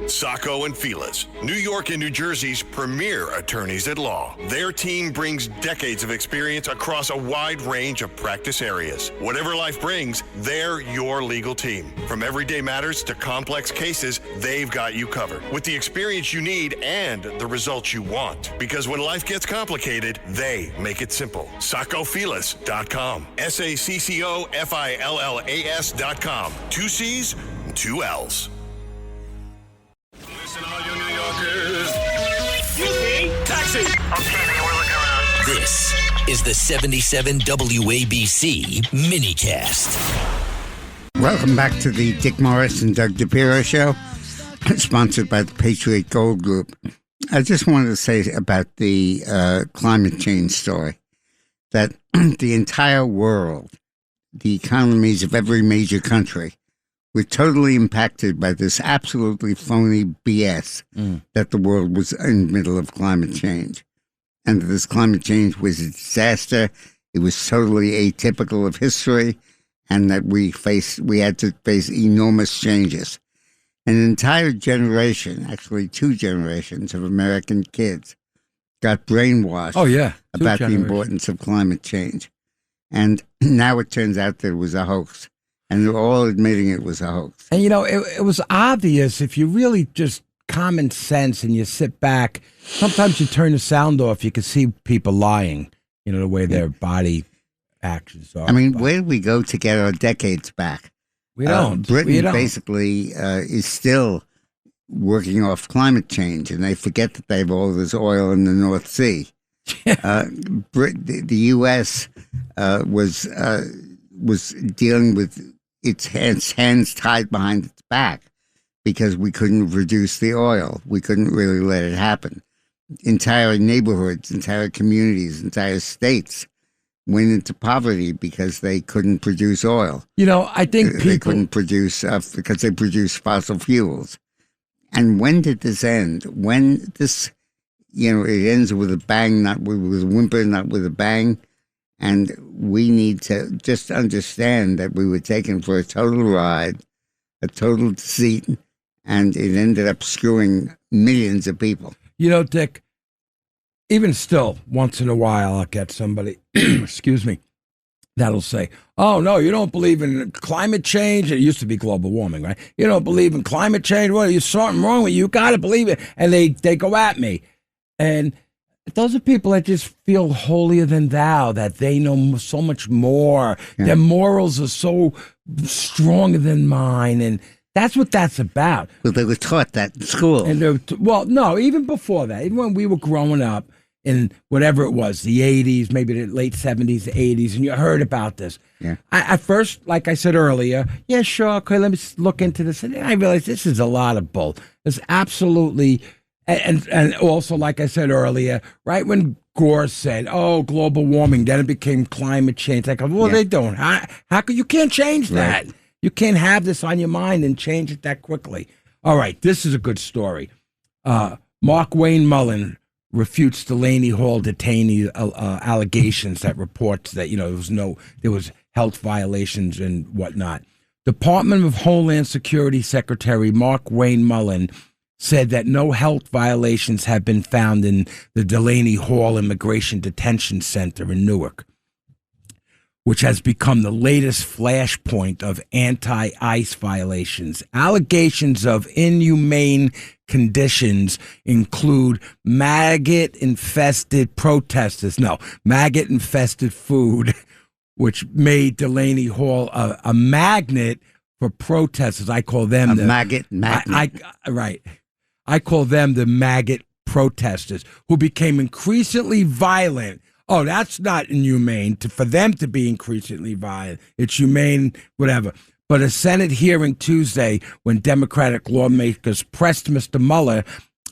Sacco and Felice, New York and New Jersey's premier attorneys at law. Their team brings decades of experience across a wide range of practice areas. Whatever life brings, they're your legal team. From everyday matters to complex cases, they've got you covered with the experience you need and the results you want. Because when life gets complicated, they make it simple. SaccoFelice.com. SACCOFILLAS.com. 2 C's, 2 L's. Listen, all you New Yorkers. Excuse me. Taxi. Okay, man, we're looking around. This is the 77 WABC minicast. Welcome back to the Dick Morris and Doug DePiro show, sponsored by the Patriot Gold Group. I just wanted to say about the climate change story that the entire world, the economies of every major country, were totally impacted by this absolutely phony BS that the world was in the middle of climate change. And this climate change was a disaster. It was totally atypical of history, and that we had to face enormous changes. An entire generation, actually 2 generations of American kids got brainwashed about the importance of climate change. And now it turns out that it was a hoax. And they're all admitting it was a hoax. And, you know, it was obvious if you really just common sense and you sit back. Sometimes you turn the sound off, you can see people lying, you know, the way their body actions are. I mean, where did we go to get our decades back? We don't. Britain basically is still working off climate change, and they forget that they have all this oil in the North Sea. The U.S. was dealing with its hands tied behind its back because we couldn't reduce the oil. We couldn't really let it happen. Entire neighborhoods, entire communities, entire states went into poverty because they couldn't produce oil. You know, I think they couldn't produce because they produced fossil fuels. And when did this end? When this, you know, it ends with a bang, not with a whimper, not with a bang. And we need to just understand that we were taken for a total ride, a total deceit, and it ended up screwing millions of people. You know, Dick, even still, once in a while, I'll get somebody, excuse me, that'll say, oh, no, you don't believe in climate change. It used to be global warming, right? You don't believe in climate change. What, there's something wrong with you? You got to believe it. And they go at me. And those are people that just feel holier than thou, that they know so much more. Yeah. Their morals are so stronger than mine. And that's what that's about. Well, they were taught that in school. And well, no, even before that, even when we were growing up in whatever it was, the 80s, maybe the late 70s, 80s, and you heard about this. Yeah. At first, like I said earlier, yeah, sure, okay, let me look into this. And then I realized this is a lot of bull. It's absolutely... And also, like I said earlier, right when Gore said, "Oh, global warming," then it became climate change. Like, well, they don't. How could you can't change that? Right. You can't have this on your mind and change it that quickly. All right, this is a good story. Mark Wayne Mullen refutes Delaney Hall detainee allegations that reports that there was health violations and whatnot. Department of Homeland Security Secretary Mark Wayne Mullen said that no health violations have been found in the Delaney Hall Immigration Detention Center in Newark, which has become the latest flashpoint of anti-ICE violations. Allegations of inhumane conditions include maggot-infested food, which made Delaney Hall a magnet for protesters. I call them maggot. Right. I call them the maggot protesters, who became increasingly violent. Oh, that's not inhumane for them to be increasingly violent. It's humane, whatever. But a Senate hearing Tuesday, when Democratic lawmakers pressed Mr. Mueller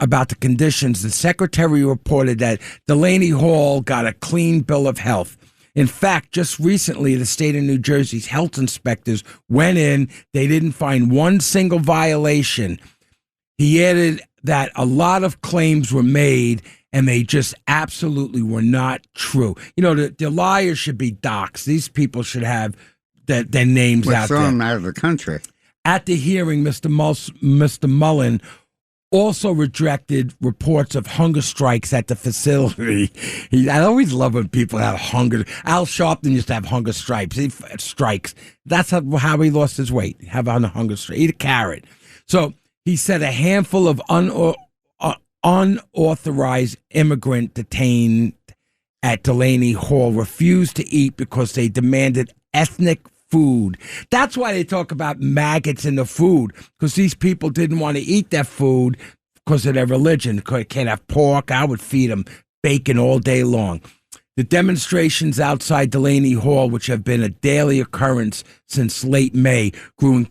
about the conditions, the secretary reported that Delaney Hall got a clean bill of health. In fact, just recently, the state of New Jersey's health inspectors went in. They didn't find one single violation. He added that a lot of claims were made, and they just absolutely were not true. You know, the liars should be doxxed. These people should have their names out there. Throw them out of the country. At the hearing, Mr. Mullen also rejected reports of hunger strikes at the facility. I always love when people have hunger. Al Sharpton used to have hunger strikes. That's how he lost his weight. Have on a hunger strike. Eat a carrot. So he said a handful of unauthorized immigrant detained at Delaney Hall refused to eat because they demanded ethnic food. That's why they talk about maggots in the food, because these people didn't want to eat that food because of their religion. They can't have pork. I would feed them bacon all day long. The demonstrations outside Delaney Hall, which have been a daily occurrence since late May, grew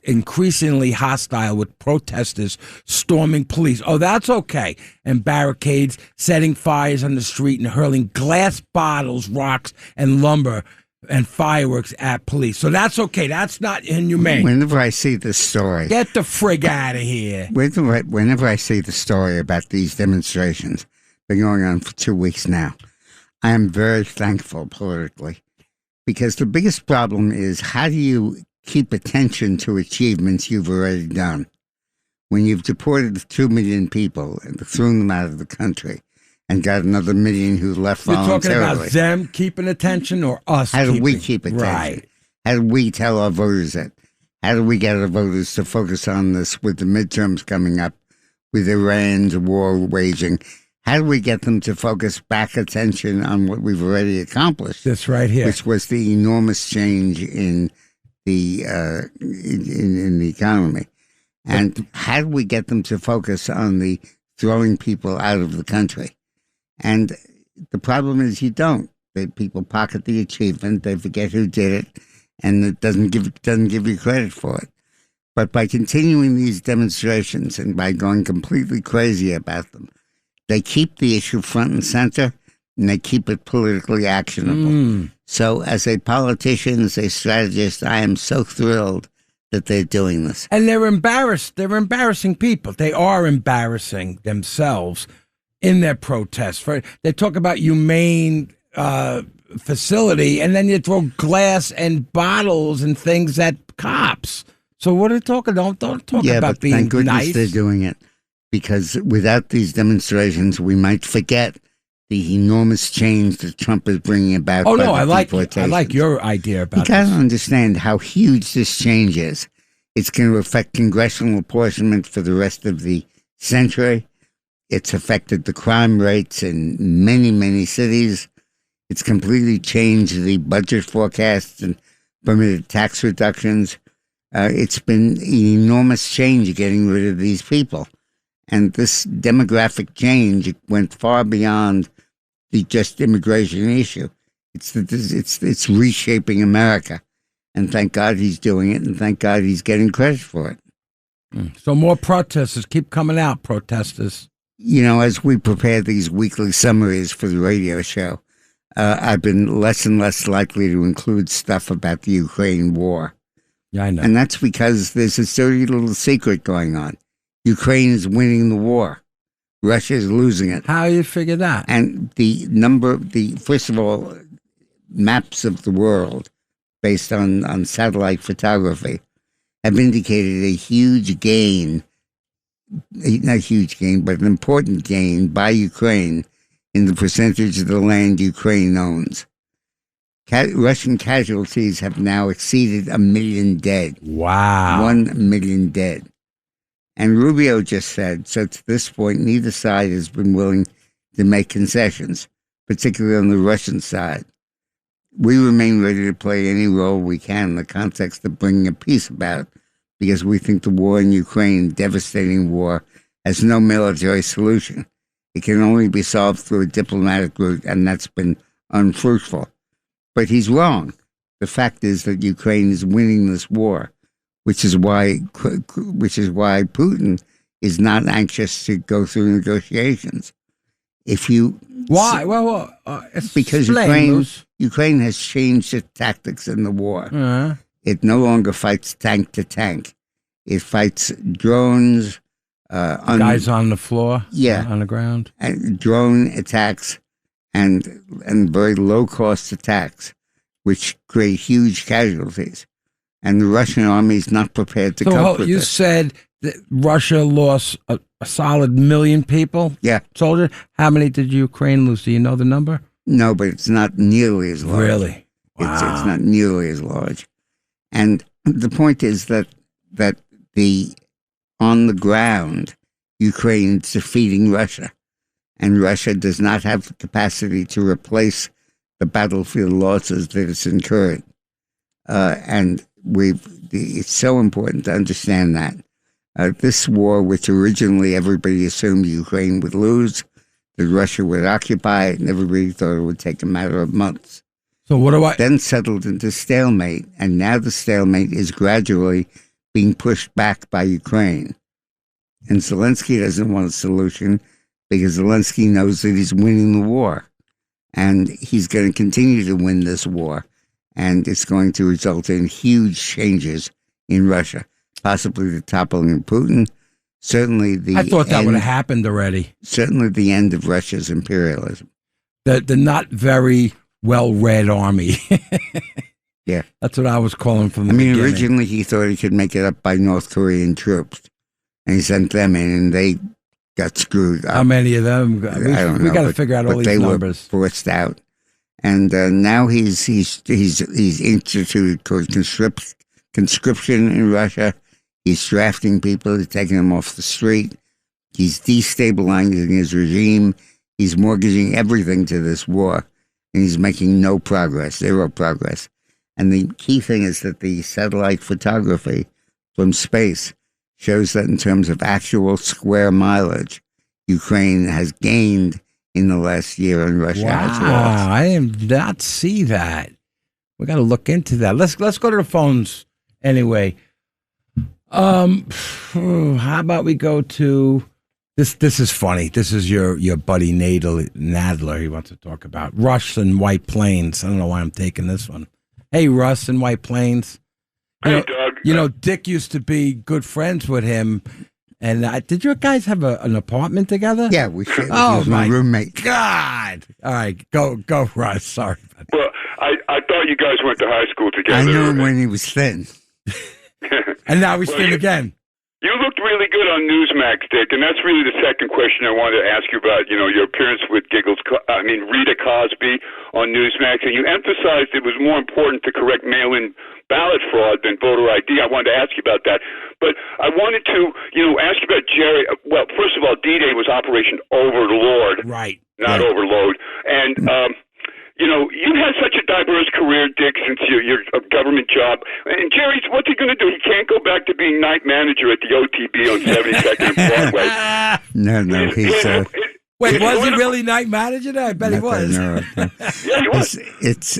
increasingly hostile, with protesters storming police. Oh, that's okay. And barricades, setting fires on the street and hurling glass bottles, rocks, and lumber and fireworks at police. So that's okay. That's not inhumane. Whenever I see this story... Get the frig out of here. Whenever I see the story about these demonstrations, been going on for 2 weeks now, I am very thankful politically, because the biggest problem is, how do you keep attention to achievements you've already done? When you've deported 2 million people and thrown them out of the country and got another million who left voluntarily. You're talking about them keeping attention or us? How do we keep attention? Right. How do we tell our voters that? How do we get our voters to focus on this with the midterms coming up, with Iran's war waging? How do we get them to focus back attention on what we've already accomplished? That's right here. Which was the enormous change in the in the economy. And how do we get them to focus on the throwing people out of the country? And the problem is, you don't. People pocket the achievement, they forget who did it, and it doesn't give you credit for it. But by continuing these demonstrations and by going completely crazy about them, they keep the issue front and center, and they keep it politically actionable. So as a politician, as a strategist, I am so thrilled that they're doing this. And they're embarrassed. They're embarrassing people. They are embarrassing themselves in their protests. They talk about humane facility, and then you throw glass and bottles and things at cops. So what are they talking? Don't talk about being thank goodness nice. They're doing it, because without these demonstrations, we might forget the enormous change that Trump is bringing about. Oh no, I like your idea about you got to understand how huge this change is. It's going to affect congressional apportionment for the rest of the century. It's affected the crime rates in many, many cities. It's completely changed the budget forecasts and permitted tax reductions. It's been an enormous change getting rid of these people. And this demographic change went far beyond the just immigration issue. It's reshaping America. And thank God he's doing it, and thank God he's getting credit for it. So more protesters. Keep coming out, protesters. You know, as we prepare these weekly summaries for the radio show, I've been less and less likely to include stuff about the Ukraine war. Yeah, I know. And that's because there's a dirty little secret going on. Ukraine is winning the war. Russia is losing it. How you figure that? And first of all, maps of the world based on satellite photography have indicated a huge gain, not huge gain, but an important gain by Ukraine in the percentage of the land Ukraine owns. Russian casualties have now exceeded 1 million dead. Wow. 1 million dead. And Rubio just said, so to this point, neither side has been willing to make concessions, particularly on the Russian side. We remain ready to play any role we can in the context of bringing a peace about, because we think the war in Ukraine, devastating war, has no military solution. It can only be solved through a diplomatic route, and that's been unfruitful. But he's wrong. The fact is that Ukraine is winning this war, which is why Putin is not anxious to go through negotiations. Why? Because Ukraine has changed its tactics in the war. Uh-huh. It no longer fights tank to tank. It fights drones. Guys on the floor? Yeah. On the ground? And drone attacks and very low-cost attacks, which create huge casualties. And the Russian army is not prepared to cope with you this. said Russia lost a solid 1 million people. Yeah. Soldiers. How many did Ukraine lose? Do you know the number? No, but it's not nearly as large. Really? Wow. It's not nearly as large. And the point is that on the ground, Ukraine is defeating Russia, and Russia does not have the capacity to replace the battlefield losses that it's incurred. And it's so important to understand that. This war, which originally everybody assumed Ukraine would lose, that Russia would occupy it, and everybody thought it would take a matter of months. So what do I... Then settled into stalemate, and now the stalemate is gradually being pushed back by Ukraine. And Zelensky doesn't want a solution because Zelensky knows that he's winning the war. And he's going to continue to win this war. And it's going to result in huge changes in Russia, possibly the toppling of Putin, certainly the I thought that would have happened already. Certainly the end of Russia's imperialism. The not very well-read army. Yeah. That's what I was calling from the beginning. Originally he thought he could make it up by North Korean troops. And he sent them in, and they got screwed up. How many of them? I don't know. We got to figure out all these numbers. They were forced out. And now he's instituted conscription in Russia. He's drafting people, he's taking them off the street. He's destabilizing his regime. He's mortgaging everything to this war. And he's making no progress, zero progress. And the key thing is that the satellite photography from space shows that in terms of actual square mileage, Ukraine has gained in the last year and Russia has lost. Wow, I did not see that. We got to look into that. Let's go to the phones anyway. How about we go to this? This is funny. This is your buddy Nadler. He wants to talk about Russ and White Plains. I don't know why I'm taking this one. Hey, Russ and White Plains. Hey, Doug. You know, Dick used to be good friends with him. And did you guys have an apartment together? Yeah, we shared. Oh, he was my roommate. God. All right, go, Russ. Sorry. Well, I thought you guys went to high school together. I knew him when he was thin. And now he's thin again. You looked really good on Newsmax, Dick, and that's really the second question I wanted to ask you about, your appearance with Rita Cosby on Newsmax, and you emphasized it was more important to correct mail-in ballot fraud than voter ID. I wanted to ask you about that. But I wanted to, ask you about Jerry. Well, first of all, D-Day was Operation Overlord. Right. Not Overload. And, you had such a diverse career, Dick, since your government job. And Jerry's, what's he going to do? He can't go back to being night manager at the OTB on 72nd and Broadway. No, he's... Wait, was he really night manager? I bet he was. No. Yeah, he was. It's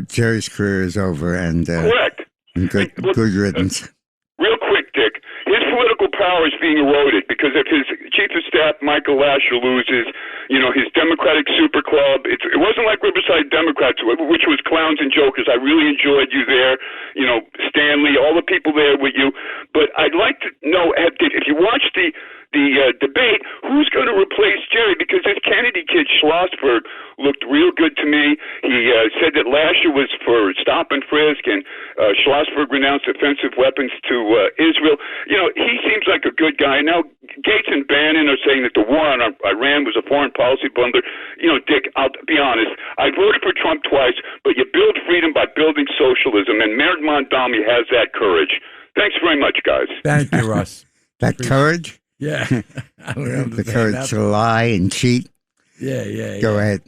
Jerry's career is over, and correct. And good riddance. Real quick, Dick. His political power is being eroded because if his chief of staff, Michael Lasher, loses, his Democratic super club, it wasn't like Riverside Democrats, which was clowns and jokers. I really enjoyed you there, Stanley, all the people there with you. But I'd like to know, if you watched the debate, who's going to replace Jerry? Because this Kennedy kid, Schlossberg, looked real good to me. He said that Lasher was for stop and frisk, and Schlossberg renounced offensive weapons to Israel. He seems like a good guy. Now, Gates and Bannon are saying that the war on Iran was a foreign policy blunder. Dick, I'll be honest. I voted for Trump twice, but you build freedom by building socialism, and Mayor Mondami has that courage. Thanks very much, guys. Thank you, Russ. That courage? Yeah. I don't understand the courage to lie and cheat. Yeah. Go ahead.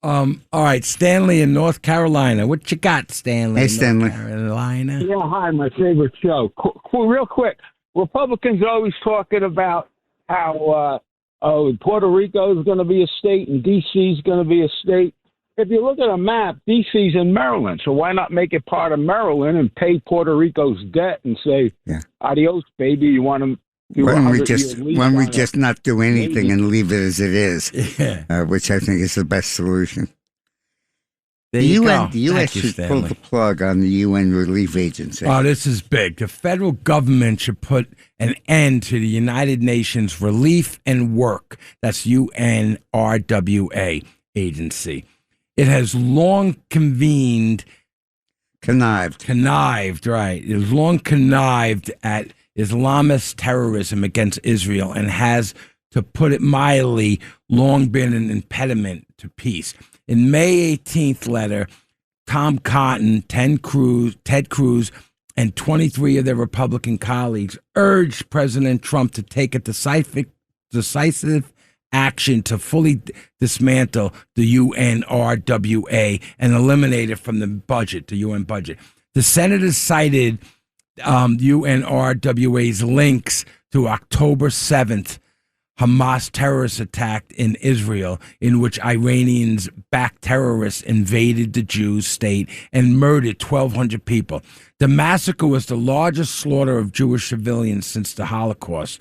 All right, Stanley in North Carolina. What you got, Stanley? Hey, Stanley. North Carolina. Yeah, hi, my favorite show. Real quick, Republicans are always talking about how Puerto Rico is going to be a state and D.C. is going to be a state. If you look at a map, D.C.'s in Maryland, so why not make it part of Maryland and pay Puerto Rico's debt and say, adios, baby, you want to... Why don't we just not do anything and leave it as it is, which I think is the best solution. The U.S. should pull the plug on the UN relief agency. Oh, this is big. The federal government should put an end to the United Nations Relief and Work. That's UNRWA agency. It has long connived, right. It has long connived at Islamist terrorism against Israel and has, to put it mildly, long been an impediment to peace. In May 18th letter, Tom Cotton, Ted Cruz, and 23 of their Republican colleagues urged President Trump to take a decisive action to fully dismantle the UNRWA and eliminate it from the budget, the UN budget. The senators cited UNRWA's links to October 7th Hamas terrorist attack in Israel, in which Iranians-backed terrorists invaded the Jews' state and murdered 1,200 people. The massacre was the largest slaughter of Jewish civilians since the Holocaust.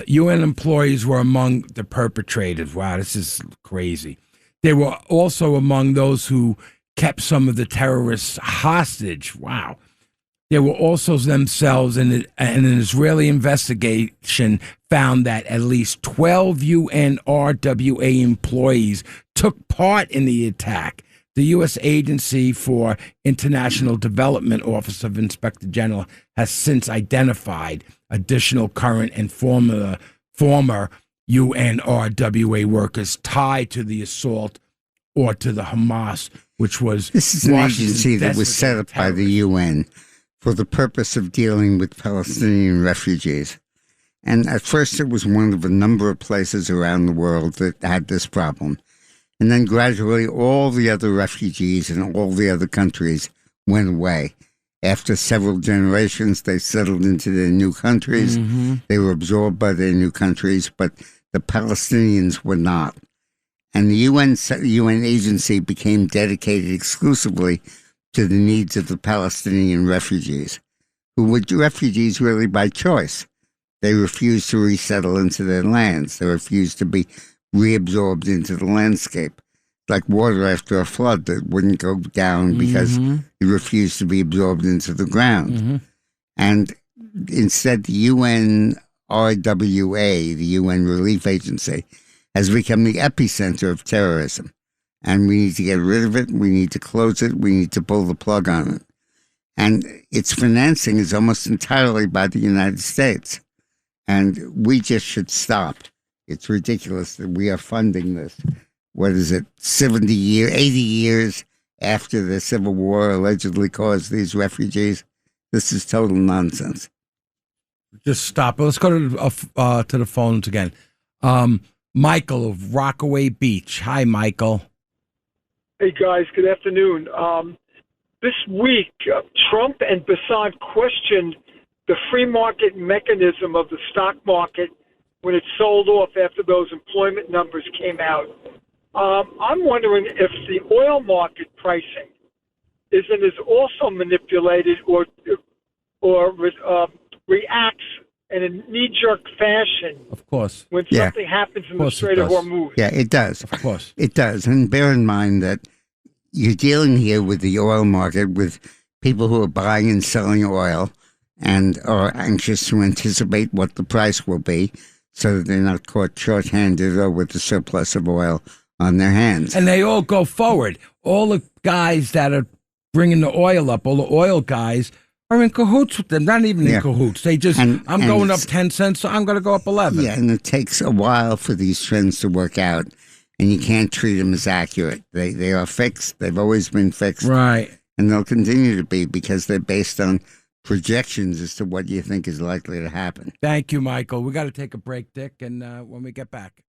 UN employees were among the perpetrators. Wow, this is crazy. They were also among those who kept some of the terrorists hostage. Wow. They were also themselves, and an Israeli investigation found that at least 12 UNRWA employees took part in the attack. The U.S. Agency for International Development Office of Inspector General has since identified additional current and former UNRWA workers tied to the assault or to the Hamas, which was This is an agency that was set up by the UN for the purpose of dealing with Palestinian refugees. And at first it was one of a number of places around the world that had this problem. And then gradually all the other refugees in all the other countries went away. After several generations, they settled into their new countries. Mm-hmm. They were absorbed by their new countries, but the Palestinians were not. And the UN agency became dedicated exclusively to the needs of the Palestinian refugees, who were refugees really by choice. They refused to resettle into their lands. They refused to be reabsorbed into the landscape, like water after a flood that wouldn't go down because it refused to be absorbed into the ground. Mm-hmm. And instead, the UNRWA, the UN Relief Agency, has become the epicenter of terrorism. And we need to get rid of it. We need to close it. We need to pull the plug on it. And its financing is almost entirely by the United States. And we just should stop. It's ridiculous that we are funding this. What is it, 80 years after the Civil War allegedly caused these refugees? This is total nonsense. Just stop. Let's go to the phones again. Michael of Rockaway Beach. Hi, Michael. Hey, guys. Good afternoon. This week, Trump and Basad questioned the free market mechanism of the stock market when it sold off after those employment numbers came out. I'm wondering if the oil market pricing is also manipulated or reacts in a knee-jerk fashion. Of course. When something happens in the Strait of Hormuz. Yeah, it does. Of course. It does. And bear in mind that you're dealing here with the oil market, with people who are buying and selling oil and are anxious to anticipate what the price will be so that they're not caught short-handed or with a surplus of oil on their hands. And they all go forward. All the guys that are bringing the oil up, all the oil guys, are in cahoots with them. Not even in cahoots. They just, I'm going up 10 cents, so I'm going to go up 11. Yeah, and it takes a while for these trends to work out, and you can't treat them as accurate. They are fixed. They've always been fixed. Right. And they'll continue to be because they're based on projections as to what you think is likely to happen. Thank you, Michael. We got to take a break, Dick, and when we get back.